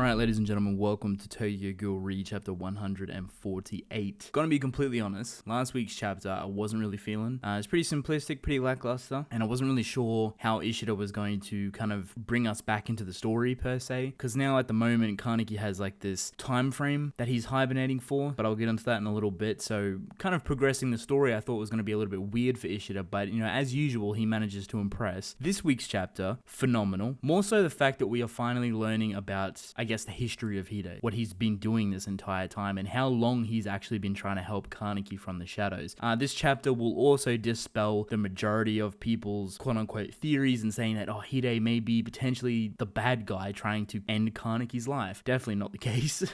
Alright, ladies and gentlemen, welcome to Tokyo Ghoul Re chapter 148. Gonna be completely honest, last week's chapter I wasn't really feeling. It's pretty simplistic, pretty lackluster, and I wasn't really sure how Ishida was going to kind of bring us back into the story per se, because now at the moment Kaneki has like this time frame that he's hibernating for, but I'll get into that in a little bit. So kind of progressing the story I thought was going to be a little bit weird for Ishida, but you know, as usual, he manages to impress. This week's chapter, phenomenal. More so the fact that we are finally learning about, I guess, the history of Hide, what he's been doing this entire time, and how long he's actually been trying to help Kaneki from the shadows. This chapter will also dispel the majority of people's quote-unquote theories and saying that, Hide may be potentially the bad guy trying to end Kaneki's life. Definitely not the case.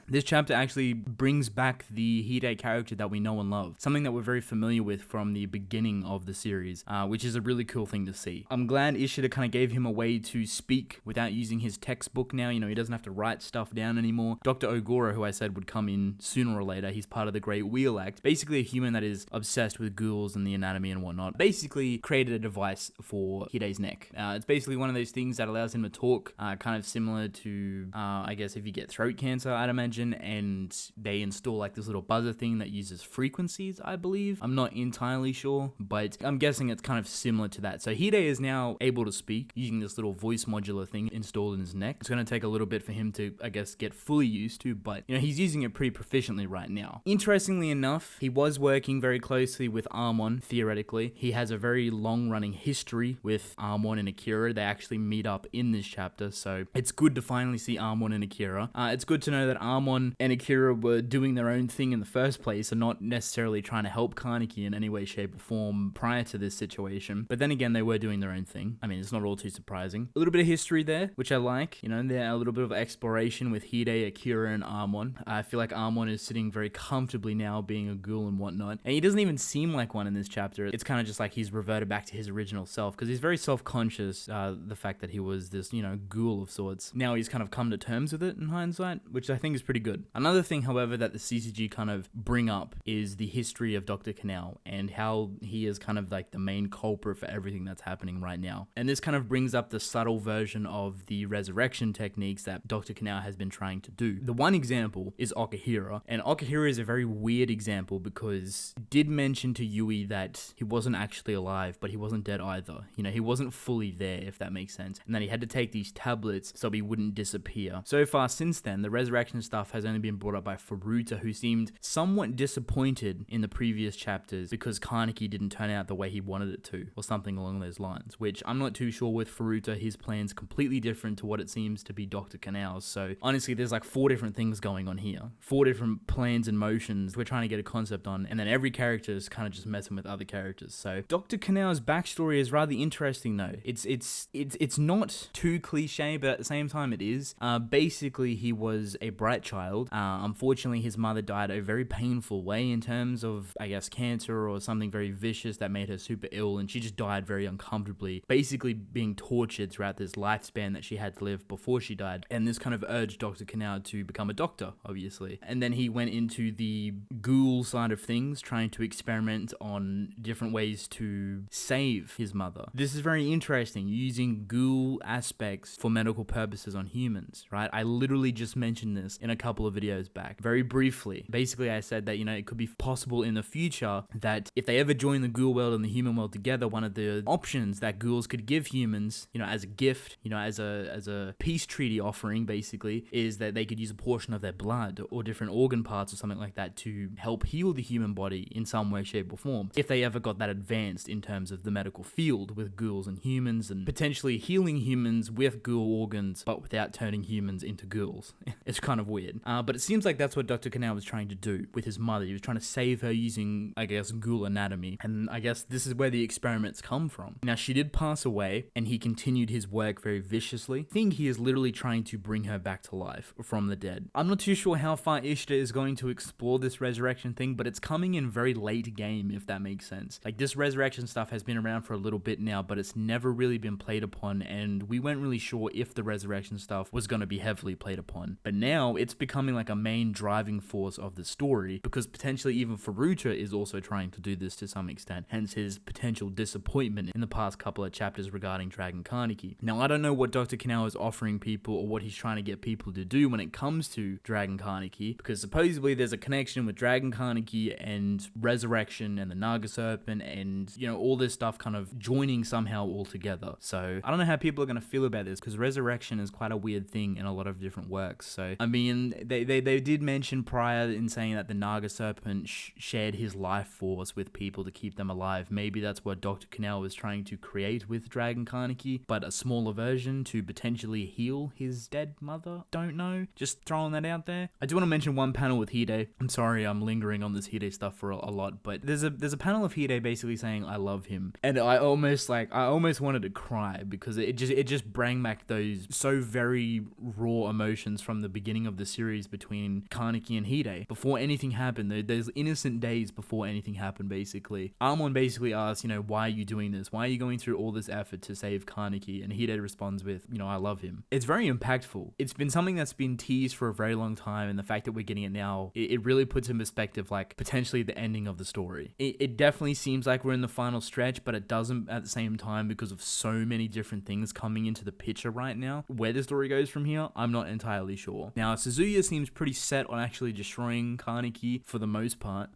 This chapter actually brings back the Hide character that we know and love, something that we're very familiar with from the beginning of the series, which is a really cool thing to see. I'm glad Ishida kind of gave him a way to speak without using his textbook now. You know, he doesn't have to write stuff down anymore. Dr. Ogura, who I said would come in sooner or later, he's part of the Great Wheel Act, basically a human that is obsessed with ghouls and the anatomy and whatnot, basically created a device for Hide's neck. It's basically one of those things that allows him to talk, kind of similar to, I guess if you get throat cancer, I'd imagine, and they install like this little buzzer thing that uses frequencies, I believe. I'm not entirely sure, but I'm guessing it's kind of similar to that. So Hide is now able to speak using this little voice modular thing installed in his neck. It's going to take a little bit for him to, I guess, get fully used to, but you know, he's using it pretty proficiently right now. Interestingly enough, he was working very closely with Amon, theoretically. He has a very long running history with Amon and Akira. They actually meet up in this chapter, so it's good to finally see Amon and Akira. It's good to know that Amon and Akira were doing their own thing in the first place and not necessarily trying to help Kaneki in any way, shape, or form prior to this situation. But then again, they were doing their own thing. I mean, it's not all too surprising. A little bit of history there, which I like. You know, there a little bit of exploration with Hide, Akira, and Amon. I feel like Amon is sitting very comfortably now being a ghoul and whatnot. And he doesn't even seem like one in this chapter. It's kind of just like he's reverted back to his original self, because he's very self-conscious, the fact that he was this, you know, ghoul of sorts. Now he's kind of come to terms with it in hindsight, which I think is pretty good. Another thing, however, that the CCG kind of bring up is the history of Dr. Kanao and how he is kind of like the main culprit for everything that's happening right now. And this kind of brings up the subtle version of the resurrection techniques that Dr. Kanao has been trying to do. The one example is Okahira, and Okahira is a very weird example because it did mention to Yui that he wasn't actually alive, but he wasn't dead either. You know, he wasn't fully there, if that makes sense, and that he had to take these tablets so he wouldn't disappear. So far since then, the resurrection stuff has only been brought up by Furuta, who seemed somewhat disappointed in the previous chapters because Kaneki didn't turn out the way he wanted it to, or something along those lines, which I'm not too sure with Furuta. His plan's completely different to what it seems to be Dr. Kanao's. So honestly, there's like 4 different things going on here, 4 different plans and motions we're trying to get a concept on, and then every character is kind of just messing with other characters. So Dr. Kanao's backstory is rather interesting though. It's not too cliche, but at the same time it is. Basically, he was a bright child. Unfortunately, his mother died a very painful way in terms of, I guess, cancer or something very vicious that made her super ill, and she just died very uncomfortably, basically being tortured throughout this lifespan that she had to live before she died. And this kind of urged Dr. Kanao to become a doctor, obviously. And then he went into the ghoul side of things, trying to experiment on different ways to save his mother. This is very interesting, using ghoul aspects for medical purposes on humans, right? I literally just mentioned this in a couple of videos back, very briefly. Basically, I said that, you know, it could be possible in the future that if they ever join the ghoul world and the human world together, one of the options that ghouls could give humans, you know, as a gift, you know, as a peace treaty offering, basically, is that they could use a portion of their blood or different organ parts or something like that to help heal the human body in some way, shape, or form. If they ever got that advanced in terms of the medical field with ghouls and humans, and potentially healing humans with ghoul organs, but without turning humans into ghouls. It's kind of weird. But it seems like that's what Dr. Kanao was trying to do with his mother. He was trying to save her using, I guess, ghoul anatomy. And I guess this is where the experiments come from. Now, she did pass away, and he continued his work very viciously. I think he is literally trying to bring her back to life from the dead. I'm not too sure how far Ishida is going to explore this resurrection thing, but it's coming in very late game, if that makes sense. Like, this resurrection stuff has been around for a little bit now, but it's never really been played upon, and we weren't really sure if the resurrection stuff was going to be heavily played upon. But now it's becoming like a main driving force of the story, because potentially even Furuta is also trying to do this to some extent, hence his potential disappointment in the past couple of chapters regarding Dragon Kaneki. Now, I don't know what Dr. Kanao is offering people or what he's trying to get people to do when it comes to Dragon Kaneki, because supposedly there's a connection with Dragon Kaneki and Resurrection and the Naga Serpent and, you know, all this stuff kind of joining somehow all together. So I don't know how people are going to feel about this, because Resurrection is quite a weird thing in a lot of different works. So, I mean, they did mention prior in saying that the Naga Serpent shared his life force with people to keep them alive. Maybe that's what Dr. Canal was trying to create with Dragon Kaneki, but a smaller version to potentially heal his dead mother. Don't know. Just throwing that out there. I do want to mention one panel with Hide. I'm sorry I'm lingering on this Hide stuff for a lot, but there's a panel of Hide basically saying I love him, and I almost wanted to cry, because it just brought back those so very raw emotions from the beginning of the series between Kaneki and Hide. Before anything happened, there's innocent days before anything happened, basically. Armon basically asks, you know, why are you doing this? Why are you going through all this effort to save Kaneki? And Hide responds with, you know, I love him. It's very impactful. It's been something that's been teased for a very long time, and the fact that we're getting it now, it really puts in perspective, like, potentially the ending of the story. It definitely seems like we're in the final stretch, but it doesn't at the same time, because of so many different things coming into the picture right now. Where the story goes from here, I'm not entirely sure. Now, Suzuya seems pretty set on actually destroying Kaneki for the most part.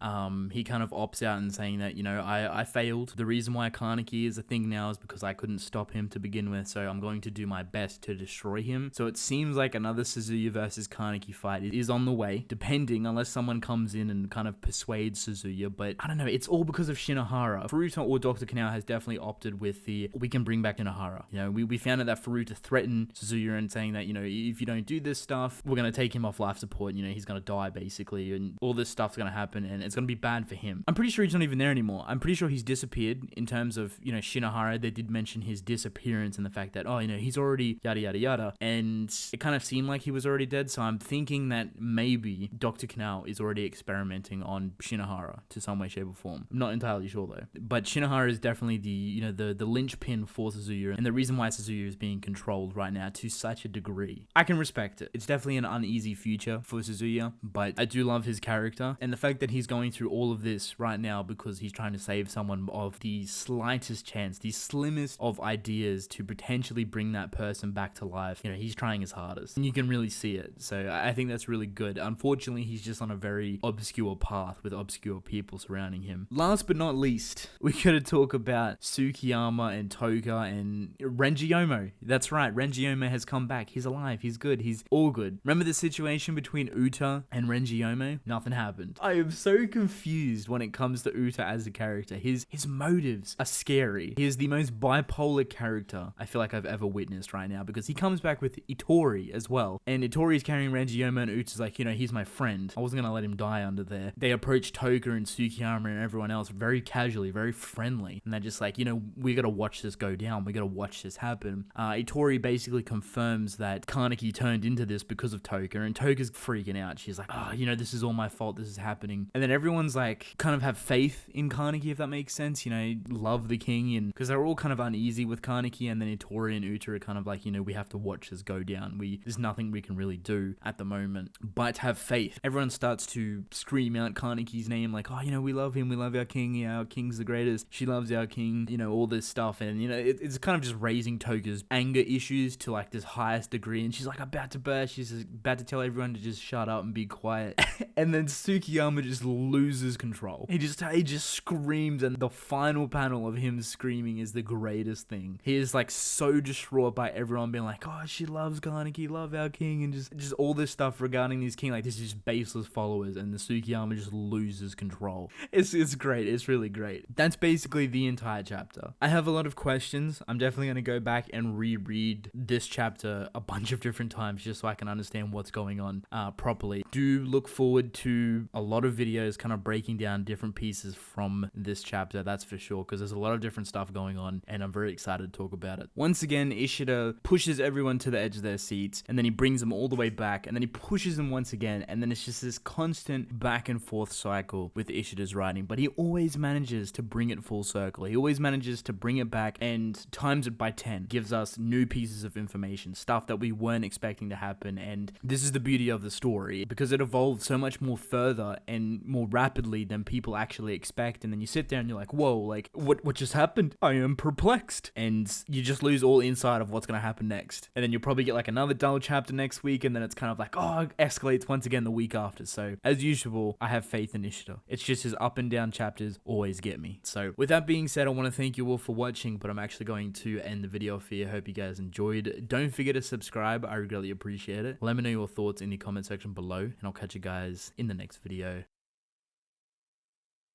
He kind of opts out and saying that, you know, I failed. The reason why Kaneki is a thing now is because I couldn't stop him to begin with, so I'm going to do my best to destroy him. So it seems like another Suzuya versus Kaneki fight is on the way, depending, unless someone comes in and kind of persuades Suzuya. But I don't know, it's all because of Shinohara. Furuta or Dr. Kanao has definitely opted with the, we can bring back Shinohara. You know, we found out that Furuta threatened Suzuya and saying that, you know, if you don't do this stuff, we're going to take him off life support, you know, he's going to die basically, and all this stuff's going to happen, and it's going to be bad for him. I'm pretty sure he's not even there anymore. I'm pretty sure he's disappeared in terms of, you know, Shinohara. They did mention his disappearance and the fact that, oh, you know, he's already yada yada yada, and it kind of seemed like he was already dead. So I'm thinking that maybe Dr. Kanao is already experimenting on Shinohara to some way, shape, or form. I'm not entirely sure though. But Shinohara is definitely the, you know, the linchpin for Suzuya, and the reason why Suzuya is being controlled right now to such a degree. I can respect it. It's definitely an uneasy future for Suzuya, but I do love his character, and the fact that he's going through all of this right now because he's trying to save someone of the slightest chance, the slimmest of ideas to potentially bring that person back to life. You know, he's trying his hardest, and you can really see it. So I think that's really good. Unfortunately, he's just on a very obscure path with obscure people surrounding him. Last but not least, we gotta talk about Tsukiyama and Toga and Renjiyomo. That's right, Renjiyomo has come back. He's alive. He's good. He's all good. Remember the situation between Uta and Renjiyomo? Nothing happened. I am so confused when it comes to Uta as a character. His motives are scary. He is the most bipolar character I feel like I've ever witnessed right now, because he comes back with Itori as well, and Itori's carrying Renjiyomo, and Uta's like, you know, he's my friend. I wasn't gonna let him die under there. They approach Toga and Tsukiyama and everyone else very casually, very friendly, and they're just like, you know, we gotta watch this go down. We gotta watch this happen. Itori basically confirms that Kaneki turned into this because of Toga, and Toga's freaking out. She's like, oh, you know, this is all my fault. This is happening. And then everyone's like, kind of have faith in Kaneki, if that makes sense. You know, love the king, and because they're all kind of uneasy with Kaneki, and then Itori and Uta are kind of like, you know, we have to watch this go down. There's nothing we can really do at the moment but have faith. Everyone starts to scream out Kaneki's name, like, oh, you know, we love him, we love our king, yeah, our king's the greatest, she loves our king, you know, all this stuff. And, you know, it's kind of just raising Toga's anger issues to like this highest degree, and she's like about to burst. She's about to tell everyone to just shut up and be quiet. And then Tsukiyama just loses control. He just screams, and the final panel of him screaming is the greatest thing. He is like so distraught by everyone being like, oh, she loves Kaneki, love our king, and just all this stuff regarding this king. Like, this is just baseless followers, and the Tsukiyama just loses control. It's great. It's really great. That's basically the entire chapter. I have a lot of questions. I'm definitely going to go back and reread this chapter a bunch of different times just so I can understand what's going on properly. Do look forward to a lot of videos kind of breaking down different pieces from this chapter, that's for sure, because there's a lot of different stuff going on, and I'm very excited to talk about it. Once again, Ishida pushes everyone to the edge of their seats, and then he brings them all the way back, and then he pushes them once again, and then it's just this constant back and forth cycle with Ishida's writing, but he always manages to bring it full circle. He always manages to bring it back and times it by 10, gives us new pieces of information, stuff that we weren't expecting to happen. And this is the beauty of the story, because it evolves so much more further and more rapidly than people actually expect. And then you sit there and you're like, whoa, like what just happened? I am perplexed. And you just lose all insight of what's going to happen next. And then you'll probably get like a another dull chapter next week, and then it's kind of like, oh, it escalates once again the week after. So as usual, I have faith in Ishida. It's just his up and down chapters always get me. So with that being said, I want to thank you all for watching, but I'm actually going to end the video off here. Hope you guys enjoyed. Don't forget to subscribe. I really appreciate it. Let me know your thoughts in the comment section below, and I'll catch you guys in the next video.